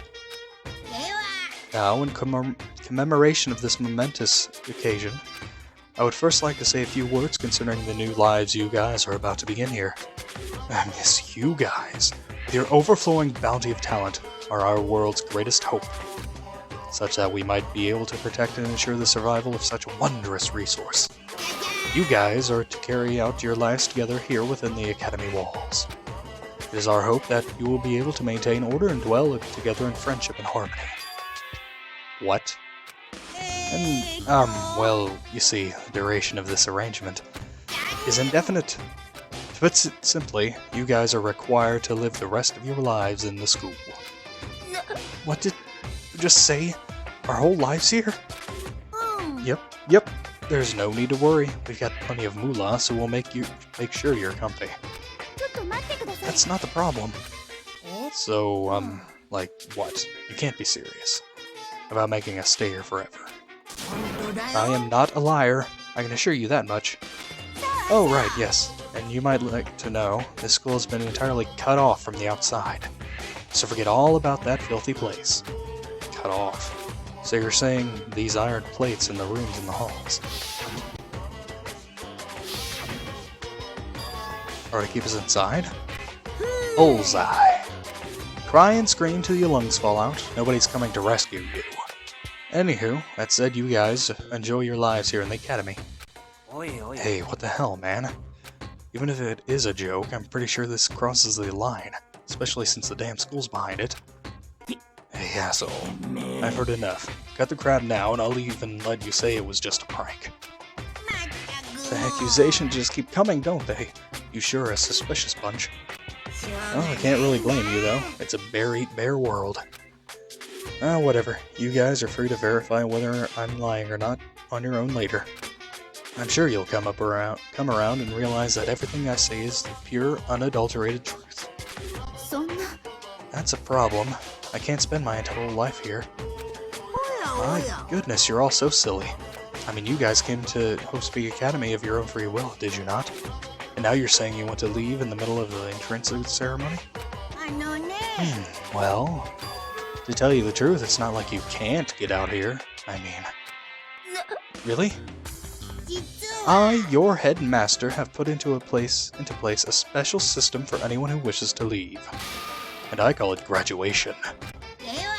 Now, in commemoration of this momentous occasion, I would first like to say a few words concerning the new lives you guys are about to begin here. Yes, you guys, with your overflowing bounty of talent, are our world's greatest hope, such that we might be able to protect and ensure the survival of such a wondrous resource. You guys are to carry out your lives together here within the Academy walls. It is our hope that you will be able to maintain order and dwell together in friendship and harmony. What? And, well, you see, the duration of this arrangement is indefinite. To put it simply, you guys are required to live the rest of your lives in the school. What did you just say? Our whole lives here? Yep. There's no need to worry. We've got plenty of moolah, so we'll make sure you're comfy. That's not the problem. So, like, what? You can't be serious about making us stay here forever. I am not a liar, I can assure you that much. Oh, right, yes. And you might like to know, this school has been entirely cut off from the outside. So forget all about that filthy place. Cut off. So you're saying these iron plates in the rooms in the halls are to keep us inside? Bullseye. Cry and scream till your lungs fall out. Nobody's coming to rescue you. Anywho, that said, you guys enjoy your lives here in the Academy. Hey, what the hell, man? Even if it is a joke, I'm pretty sure this crosses the line, especially since the damn school's behind it. Hey, asshole. I've heard enough. Cut the crap now, and I'll even let you say it was just a prank. The accusations just keep coming, don't they? You sure are a suspicious bunch. Well, I can't really blame you, though. It's a bear-eat-bear world. Whatever. You guys are free to verify whether I'm lying or not on your own later. I'm sure you'll come around and realize that everything I say is the pure, unadulterated truth. That's a problem. I can't spend my entire life here. My goodness, you're all so silly. I mean, you guys came to host the Academy of your own free will, did you not? And now you're saying you want to leave in the middle of the entrance ceremony? Well, to tell you the truth, it's not like you can't get out here. I mean... Really? I, your headmaster, have put into place a special system for anyone who wishes to leave. And I call it graduation.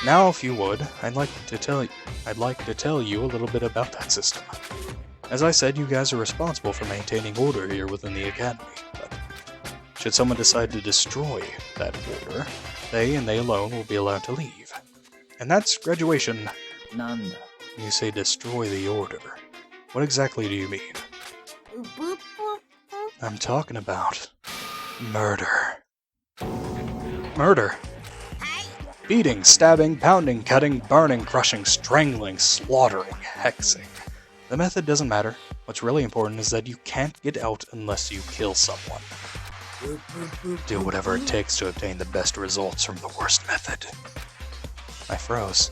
Now, if you would, I'd like to tell you a little bit about that system. As I said, you guys are responsible for maintaining order here within the Academy, but should someone decide to destroy that order, they and they alone will be allowed to leave. And that's graduation. When you say destroy the order, what exactly do you mean? I'm talking about murder. Murder. Beating, stabbing, pounding, cutting, burning, crushing, strangling, slaughtering, hexing. The method doesn't matter. What's really important is that you can't get out unless you kill someone. Do whatever it takes to obtain the best results from the worst method. I froze.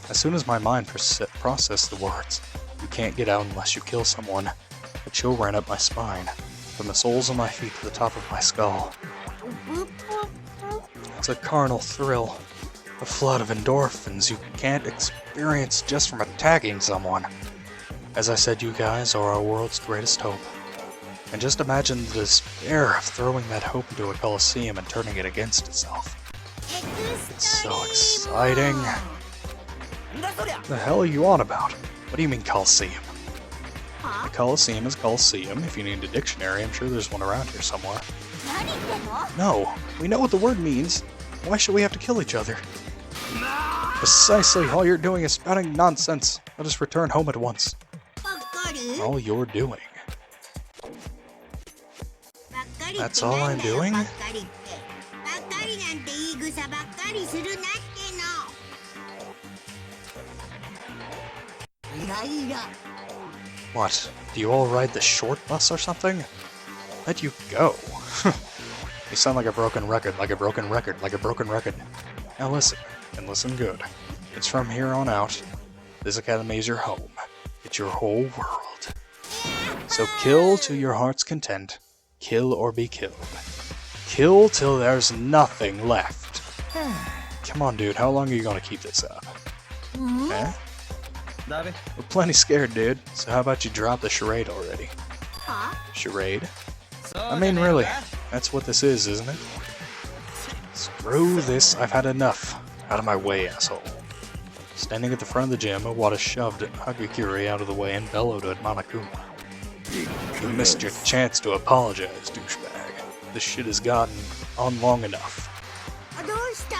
As soon as my mind processed the words, "You can't get out unless you kill someone," a chill ran up my spine, from the soles of my feet to the top of my skull. It's a carnal thrill, a flood of endorphins you can't experience just from attacking someone. As I said, you guys are our world's greatest hope. And just imagine the despair of throwing that hope into a coliseum and turning it against itself. It's so exciting. The hell are you on about? What do you mean coliseum? A coliseum is coliseum. If you need a dictionary, I'm sure there's one around here somewhere. No, we know what the word means. Why should we have to kill each other? Precisely, all you're doing is spouting nonsense. Let us return home at once. All you're doing. That's all I'm doing? What? Do you all ride the short bus or something? Let you go. You sound like a broken record, like a broken record, like a broken record. Now listen, and listen good. It's from here on out. This academy is your home. It's your whole world. So kill to your heart's content. Kill or be killed. Kill till there's nothing left. Come on, dude, how long are you gonna keep this up? Eh? We're plenty scared, dude. So how about you drop the charade already? Charade? I mean, really, that's what this is, isn't it? Screw this, I've had enough. Out of my way, asshole. Standing at the front of the gym, Iwata shoved Hagakure out of the way and bellowed at Monokuma. You missed your chance to apologize, douchebag. This shit has gotten on long enough.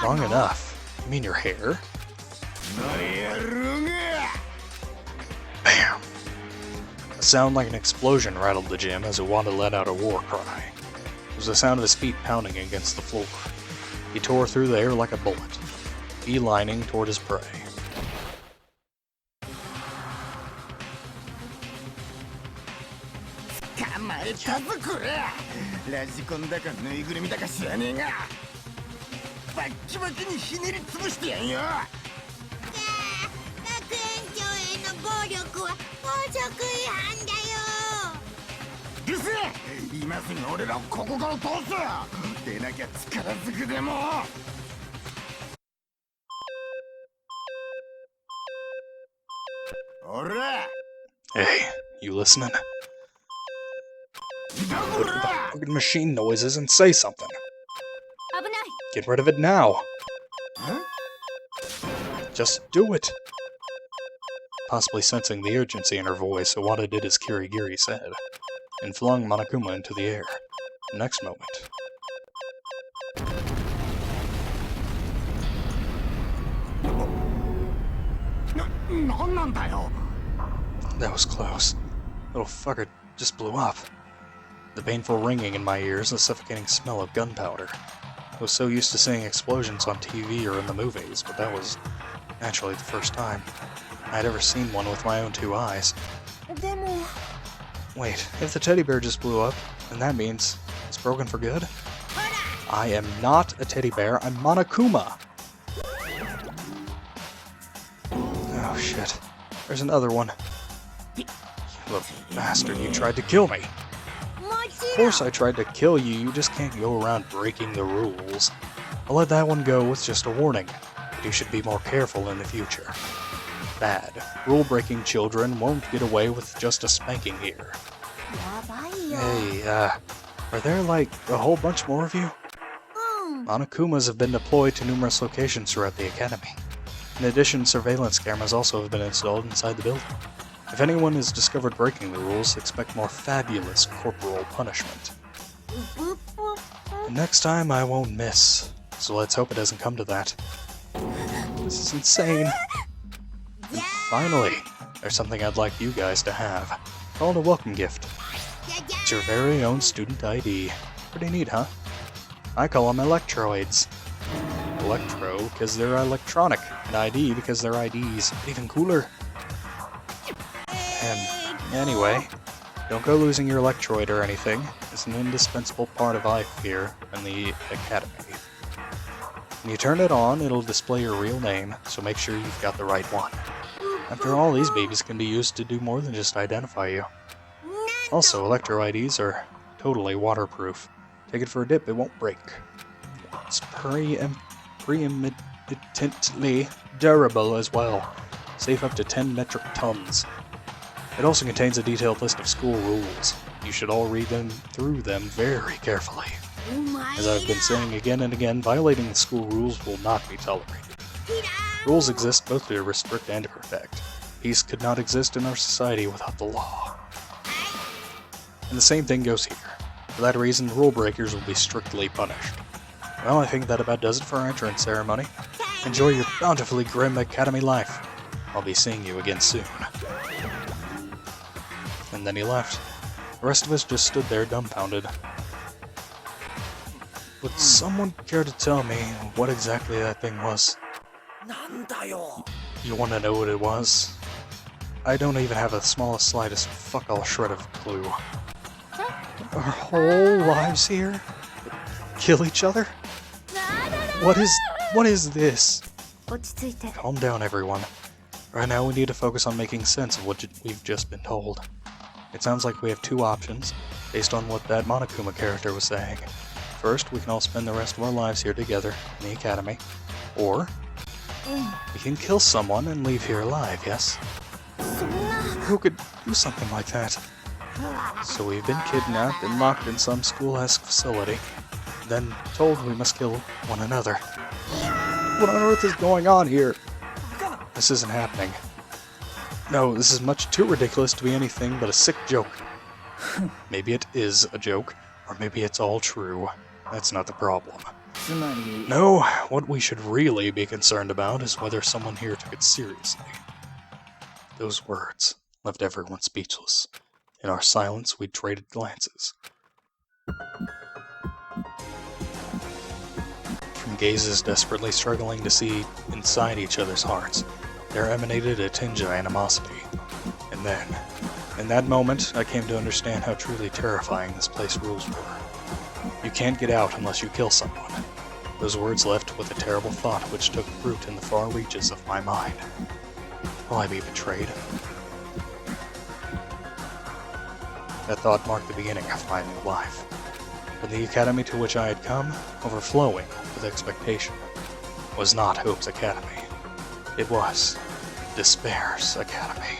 Long enough? You mean your hair? Bam! A sound like an explosion rattled the gym as Iwata let out a war cry. It was the sound of his feet pounding against the floor. He tore through the air like a bullet, beelining toward his prey. Hey, you listening? Look at the fucking machine noises and say something. Get rid of it now. Just do it. Possibly sensing the urgency in her voice, Iwata did as Kirigiri said, and flung Monokuma into the air. The next moment... That was close. Little fucker just blew up. The painful ringing in my ears, the suffocating smell of gunpowder. I was so used to seeing explosions on TV or in the movies, but that was naturally the first time I'd ever seen one with my own two eyes. Wait, if the teddy bear just blew up, then that means it's broken for good? I am not a teddy bear, I'm Monokuma! Oh shit, there's another one. You little bastard, you tried to kill me! Of course I tried to kill you, you just can't go around breaking the rules. I'll let that one go with just a warning, but you should be more careful in the future. Bad. Rule-breaking children won't get away with just a spanking here. Hey, are there like a whole bunch more of you? Monokumas have been deployed to numerous locations throughout the academy. In addition, surveillance cameras also have been installed inside the building. If anyone is discovered breaking the rules, expect more fabulous corporal punishment. And next time I won't miss, so let's hope it doesn't come to that. This is insane. And finally, there's something I'd like you guys to have, called a welcome gift. It's your very own student ID. Pretty neat, huh? I call them electroids. Electro because they're electronic, and ID because they're IDs. Even cooler. Anyway, don't go losing your electroid or anything. It's an indispensable part of life here in the academy. When you turn it on, it'll display your real name, so make sure you've got the right one. After all, these babies can be used to do more than just identify you. Also, Electro IDs are totally waterproof. Take it for a dip, it won't break. It's preeminently durable as well. Safe up to 10 metric tons. It also contains a detailed list of school rules. You should all read through them very carefully. As I've been saying again and again, violating the school rules will not be tolerated. Rules exist both to restrict and to protect. Peace could not exist in our society without the law. And the same thing goes here. For that reason, rule breakers will be strictly punished. Well, I think that about does it for our entrance ceremony. Enjoy your bountifully grim academy life. I'll be seeing you again soon. And then he left. The rest of us just stood there dumbfounded. Would someone care to tell me what exactly that thing was? You want to know what it was? I don't even have the smallest, slightest fuck-all shred of clue. Our whole lives here? Kill each other? What is this? Calm down, everyone. Right now we need to focus on making sense of what we've just been told. It sounds like we have two options, based on what that Monokuma character was saying. First, we can all spend the rest of our lives here together in the academy. Or, we can kill someone and leave here alive, yes? Who could do something like that? So we've been kidnapped and locked in some school-esque facility, then told we must kill one another. What on earth is going on here? This isn't happening. No, this is much too ridiculous to be anything but a sick joke. Maybe it is a joke, or maybe it's all true. That's not the problem. No, what we should really be concerned about is whether someone here took it seriously. Those words left everyone speechless. In our silence, we traded glances. From gazes desperately struggling to see inside each other's hearts, there emanated a tinge of animosity. And then, in that moment, I came to understand how truly terrifying this place's rules were. You can't get out unless you kill someone. Those words left with a terrible thought which took root in the far reaches of my mind. Will I be betrayed? That thought marked the beginning of my new life. But the academy to which I had come, overflowing with expectation, was not Hope's academy. It was Despair's academy.